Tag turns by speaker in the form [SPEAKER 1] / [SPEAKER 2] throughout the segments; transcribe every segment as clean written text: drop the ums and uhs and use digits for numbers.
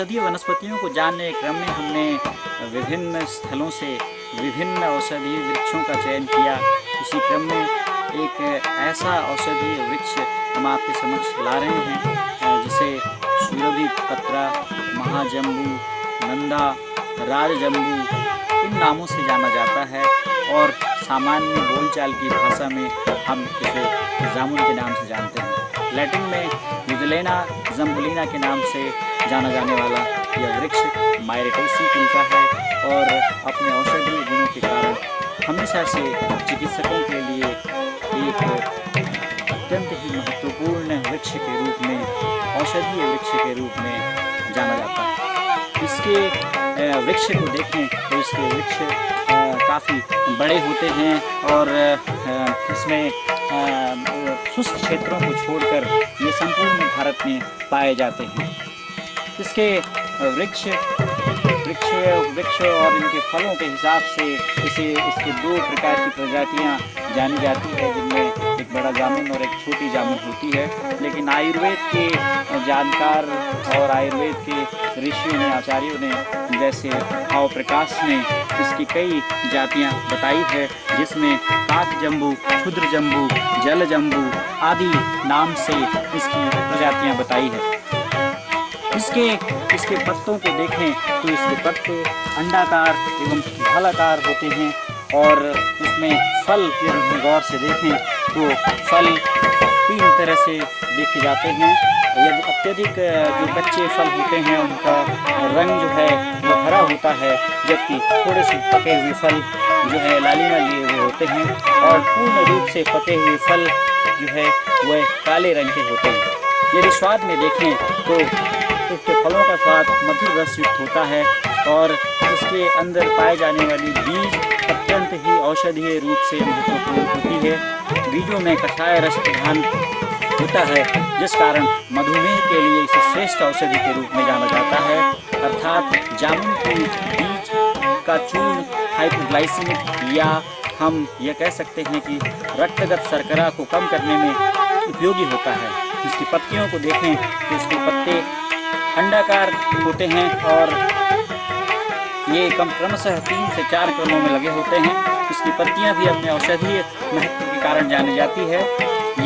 [SPEAKER 1] औषधीय वनस्पतियों को जानने के क्रम में हमने विभिन्न स्थलों से विभिन्न औषधीय वृक्षों का चयन किया। इसी क्रम में एक ऐसा औषधीय वृक्ष हम आपके समक्ष ला रहे हैं जिसे सुरभि पत्रा, महाजम्बू, नंदा, राजजम्बू इन नामों से जाना जाता है और सामान्य बोलचाल की भाषा में हम इसे जामुन के नाम से जानते हैं। लैटिन में यूज़लेना जम्बुलिना के नाम से जाना जाने वाला यह वृक्ष मायरेटेसी कुल का है और अपने औषधीय गुणों के कारण हमेशा से चिकित्सकों के लिए एक अत्यंत ही महत्वपूर्ण वृक्ष के रूप में, औषधीय वृक्ष के रूप में जाना जाता है। इसके वृक्ष को देखें तो इसके वृक्ष काफ़ी बड़े होते हैं और इसमें शुष्क क्षेत्रों को छोड़कर ये संपूर्ण भारत में पाए जाते हैं। इसके वृक्ष और इनके फलों के हिसाब से इसके दो प्रकार की प्रजातियां जानी जाती है, जिनमें एक बड़ा जामुन और एक छोटी जामुन होती है। लेकिन आयुर्वेद के जानकार और आयुर्वेद के ऋषियों ने, आचार्यों ने, जैसे भाव प्रकाश ने इसकी कई जातियां बताई है, जिसमें काक जम्बू, क्षुद्र जम्बू, जल जम्बू आदि नाम से इसकी प्रजातियां बताई है। इसके पत्तों को देखें तो इसके पत्ते अंडाकार एवं फलाकार होते हैं और इसमें फल गौर से देखें तो फल 3 तरह से देखे जाते हैं। यदि अत्यधिक जो कच्चे फल होते हैं उनका रंग जो है वो हरा होता है, जबकि थोड़े से पके हुए फल जो है लालिमा लिए हुए होते हैं और पूर्ण रूप से पके हुए फल जो है वह काले रंग के होते हैं। यदि स्वाद में देखें तो इसके फलों का स्वाद मधुर रस युक्त होता है और इसके अंदर पाए जाने वाली बीज अत्यंत ही औषधीय रूप से महत्वपूर्ण होती है। बीजों में कषाय रस प्रधान होता है, जिस कारण मधुमेह के लिए इसे श्रेष्ठ औषधि के रूप में जाना जाता है। अर्थात जामुन के बीज का चूर्ण हाइपोग्लाइसीमिक या हम यह कह सकते हैं कि रक्तगत शर्करा को कम करने में उपयोगी होता है। इसकी पत्तियों को देखें तो इसके पत्ते अंडाकार होते हैं और ये क्रमशः 3 से 4 क्रमों में लगे होते हैं। इसकी पत्तियां भी अपने औषधीय महत्व के कारण जानी जाती है।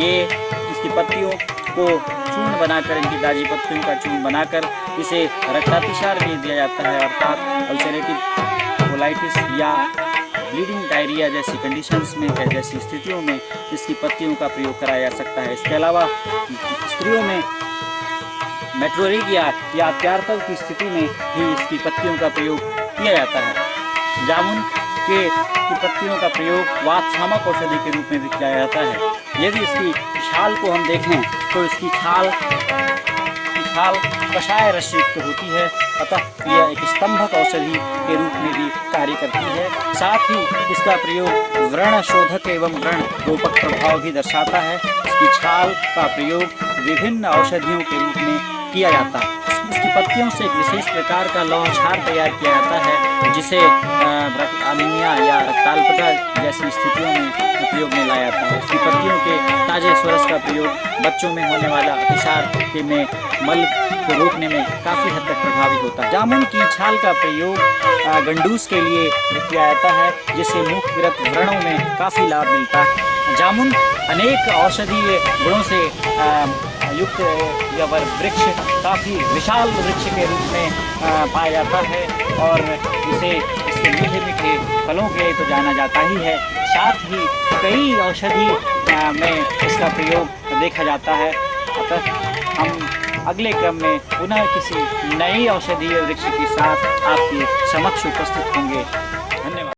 [SPEAKER 1] ये इसकी पत्तियों को चूर्ण बनाकर, इनकी ताज़ी पत्तियों का चूर्ण बनाकर इसे रक्तातिसार भी दिया जाता है, अर्थात अल्सरेटिव कोलाइटिस या ब्लीडिंग डायरिया जैसी कंडीशंस में, जैसी स्थितियों में इसकी पत्तियों का प्रयोग कराया जा सकता है। इसके अलावा स्त्रियों में मेट्रोरिक या अत्यार्तव की स्थिति में भी इसकी पत्तियों का प्रयोग किया जाता है। जामुन की पत्तियों का प्रयोग वातशामक औषधि के रूप में भी किया जाता है। यदि इसकी छाल को हम देखें तो इसकी छाल कषाय रस युक्त होती है, अतः यह एक स्तंभक औषधि के रूप में भी कार्य करती है। साथ ही इसका प्रयोग व्रण शोधक एवं व्रण रोपक प्रभाव भी दर्शाता है। इसकी छाल का प्रयोग विभिन्न औषधियों के रूप में किया जाता है। इसकी पत्तियों से एक विशेष प्रकार का लौह क्षार तैयार किया जाता है, जिसे अनीमिया या रक्ताल्पता जैसी स्थितियों में उपयोग में लाया जाता है। इसकी पत्तियों के ताजे स्वरस का प्रयोग बच्चों में होने वाला अतिसार में मल को रोकने में काफ़ी हद तक प्रभावी होता है। जामुन की छाल का प्रयोग गंडूस के लिए किया जाता है, जिससे मुखविरत व्रणों में काफ़ी लाभ मिलता है। जामुन अनेक औषधीय गुणों से युक्त यह वृक्ष काफ़ी विशाल वृक्ष के रूप में पाया जाता है और इसे इसके मीठे मीठे फलों के लिए तो जाना जाता ही है, साथ ही कई औषधि में इसका प्रयोग देखा जाता है। अतः हम अगले क्रम में पुनः किसी नई औषधीय वृक्ष के साथ आपके समक्ष उपस्थित होंगे।